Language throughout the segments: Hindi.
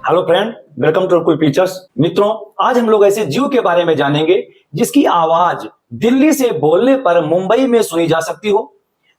हेलो फ्रेंड, वेलकम टू कुल फीचर्स। मित्रों, आज हम लोग ऐसे जीव के बारे में जानेंगे जिसकी आवाज दिल्ली से बोलने पर मुंबई में सुनी जा सकती हो।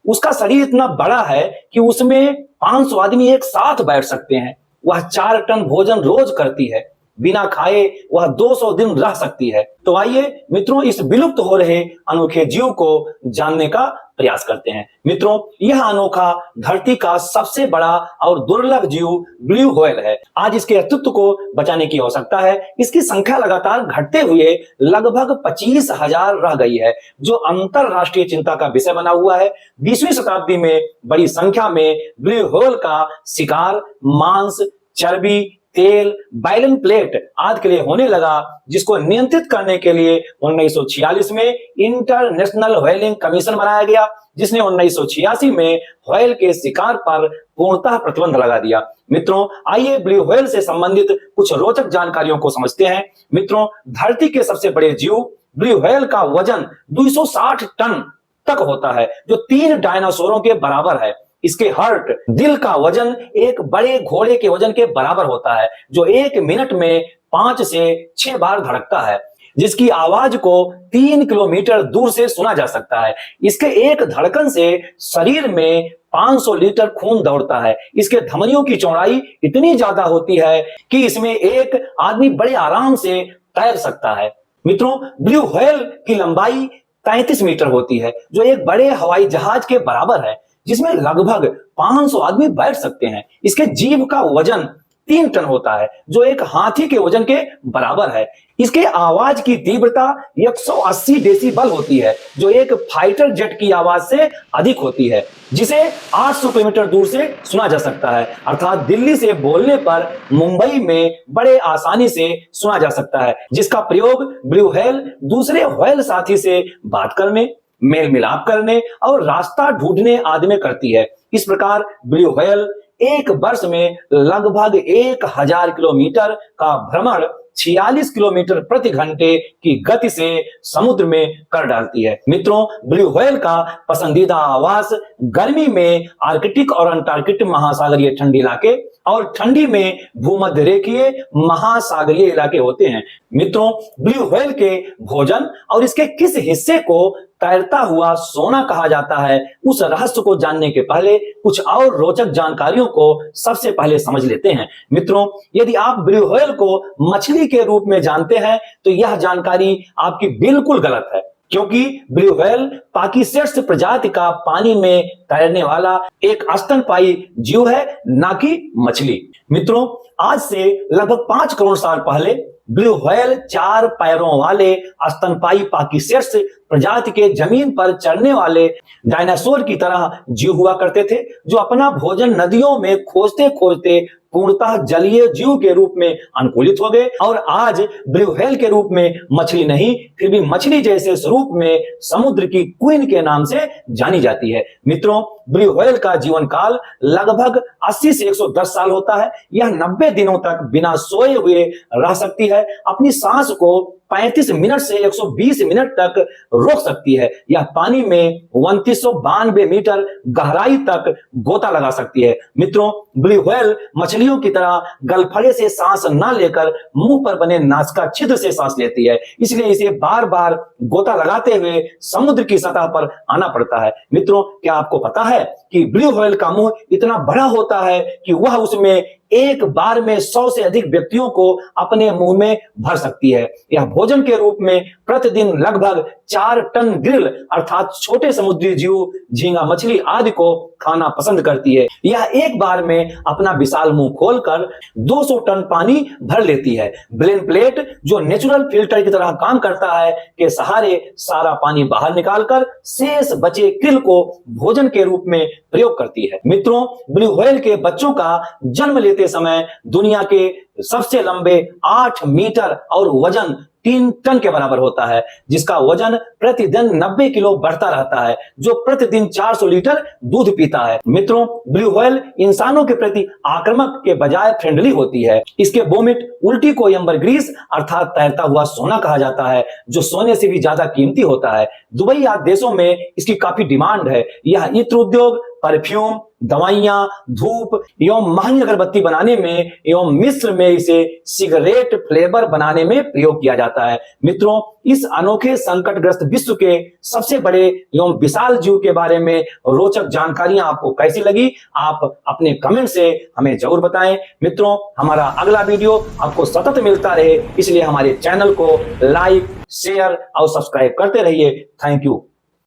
उसका शरीर इतना बड़ा है कि उसमें 500 आदमी एक साथ बैठ सकते हैं। वह 4 टन भोजन रोज करती है। बिना खाए वह 200 दिन रह सकती है। तो आइए मित्रों, इस विलुप्त हो रहे अनोखे जीव को जानने का प्रयास करते हैं। मित्रों, यह अनोखा धरती का सबसे बड़ा और दुर्लभ जीव ब्लू व्हेल है। आज इसके अस्तित्व को बचाने की आवश्यकता है। इसकी संख्या लगातार घटते हुए लगभग 25,000 रह गई है, जो अंतरराष्ट्रीय चिंता का विषय बना हुआ है। 20वीं शताब्दी में बड़ी संख्या में ब्लू व्हेल का शिकार मांस, चर्बी, तेल, बैलन प्लेट आदि के लिए होने लगा, जिसको नियंत्रित करने के लिए 1946 में इंटरनेशनल व्हेलिंग कमीशन बनाया गया, जिसने 1986 में व्हेल के शिकार पर पूर्णतः प्रतिबंध लगा दिया। मित्रों, आइए ब्लू व्हेल से संबंधित कुछ रोचक जानकारियों को समझते हैं। मित्रों, धरती के सबसे बड़े जीव ब्लू व्हेल का वजन 260 टन तक होता है, जो 3 डायनासोरों के बराबर है। इसके हार्ट, दिल का वजन एक बड़े घोड़े के वजन के बराबर होता है, जो 1 मिनट में 5 से 6 बार धड़कता है, जिसकी आवाज को 3 किलोमीटर दूर से सुना जा सकता है। इसके एक धड़कन से शरीर में 500 लीटर खून दौड़ता है। इसके धमनियों की चौड़ाई इतनी ज्यादा होती है कि इसमें एक आदमी बड़े आराम से तैर सकता है। मित्रों, ब्लू व्हेल की लंबाई 33 मीटर होती है, जो एक बड़े हवाई जहाज के बराबर है, जिसमें लगभग 500 आदमी बैठ सकते हैं। इसके जीभ का वजन 3 टन होता है, जो एक हाथी के वजन के बराबर है। इसके आवाज की तीव्रता 180 डेसिबल होती है, जो एक फाइटर जेट की आवाज से अधिक होती है, जिसे 800 किलोमीटर दूर से सुना जा सकता है। अर्थात दिल्ली से बोलने पर मुंबई में बड़े आसानी से सुना जा सकता है, जिसका प्रयोग ब्लू व्हेल दूसरे व्हेल साथी से बात करने, मेल मिलाप करने और रास्ता ढूंढने आदि में करती है। इस प्रकार ब्लू व्हेल एक वर्ष में लगभग 1000 किलोमीटर का भ्रमण 46 किलोमीटर प्रति घंटे की गति से समुद्र में कर डालती है। मित्रों, ब्लू व्हेल का पसंदीदा आवास गर्मी में आर्कटिक और अंटार्कटिक महासागरीय ठंडी इलाके और ठंडी में भूमध्य रेखीय महासागरीय इलाके होते हैं। मित्रों, ब्लू व्हेल के भोजन और इसके किस हिस्से को तैरता हुआ सोना कहा जाता है, उस रहस्य को जानने के पहले कुछ और रोचक जानकारियों को सबसे पहले समझ लेते हैं। मित्रों, यदि आप ब्लू व्हेल को मछली के रूप में जानते हैं तो यह जानकारी आपकी बिल्कुल गलत है, क्योंकि ब्लू व्हेल पाकिसेट्स प्रजाति का पानी में तैरने वाला एक स्तनपायी जीव है, ना कि मछली। मित्रों, आज से लगभग 5 करोड़ साल पहले ब्लू व्हेल 4 पैरों वाले स्तनपायी पाकिसेट्स प्रजाति के जमीन पर चरने वाले डायनासोर की तरह जीव हुआ करते थे, जो अपना भोजन नदियों में खोजते खोजते पूर्णतः जलीय जीव के रूप में अनुकूलित हो गए और आज ब्लू व्हेल के रूप में मछली नहीं, फिर भी मछली जैसे स्वरूप में समुद्र की क्वीन के नाम से जानी जाती है। मित्रों, ब्लू व्हेल का जीवन काल लगभग 80 से 110 साल होता है। यह 90 दिनों तक बिना सोए हुए रह सकती है। अपनी सांस को 35 मिनट से 120 मिनट तक रोक सकती है। यह पानी में 2992 मीटर गहराई तक गोता लगा सकती है। मित्रों, ब्लू व्हेल मछलियों की तरह गलफड़े से सांस न लेकर मुंह पर बने नासिका छिद्र से सांस लेती है, इसलिए इसे बार बार गोता लगाते हुए समुद्र की सतह पर आना पड़ता है। मित्रों, क्या आपको पता है कि ब्लू व्हेल का मुंह इतना बड़ा होता है कि वह उसमें एक बार में 100 से अधिक व्यक्तियों को अपने मुंह में भर सकती है। यह भोजन के रूप में प्रतिदिन लगभग 4 टन ग्रिल अर्थात छोटे समुद्री जीव, झींगा मछली आदि को खाना पसंद करती है। यह एक बार में अपना विशाल मुंह खोलकर 200 टन पानी भर लेती है। ब्लेन प्लेट, जो नेचुरल फिल्टर की तरह काम करता है, के सहारे सारा पानी बाहर निकालकर शेष बचे क्रिल को भोजन के रूप में प्रयोग करती है। मित्रों, ब्लू व्हेल के बच्चों का जन्म लेते समय दुनिया के सबसे लंबे 8 मीटर और वजन 3 टन के बराबर होता है, जिसका वजन प्रतिदिन 90 किलो बढ़ता रहता है, जो प्रतिदिन 400 लीटर दूध पीता है। मित्रों, ब्लू व्हेल इंसानों के प्रति आक्रामक के बजाय फ्रेंडली होती है। इसके वोमिट उल्टी को एम्बरग्रीस अर्थात तैरता हुआ सोना कहा जाता है, जो सोने से भी ज्यादा कीमती होता है। दुबई आदि देशों में इसकी काफी डिमांड है। यह इत्र उद्योग, परफ्यूम, दवाइयां, धूप एवं महंगी अगरबत्ती बनाने में एवं मिस्र में इसे सिगरेट फ्लेवर बनाने में प्रयोग किया जाता है। मित्रों, इस अनोखे संकटग्रस्त विश्व के सबसे बड़े एवं विशाल जीव के बारे में रोचक जानकारियां आपको कैसी लगी, आप अपने कमेंट से हमें जरूर बताएं। मित्रों, हमारा अगला वीडियो आपको सतत मिलता रहे, इसलिए हमारे चैनल को लाइक, शेयर और सब्सक्राइब करते रहिए। Thank you.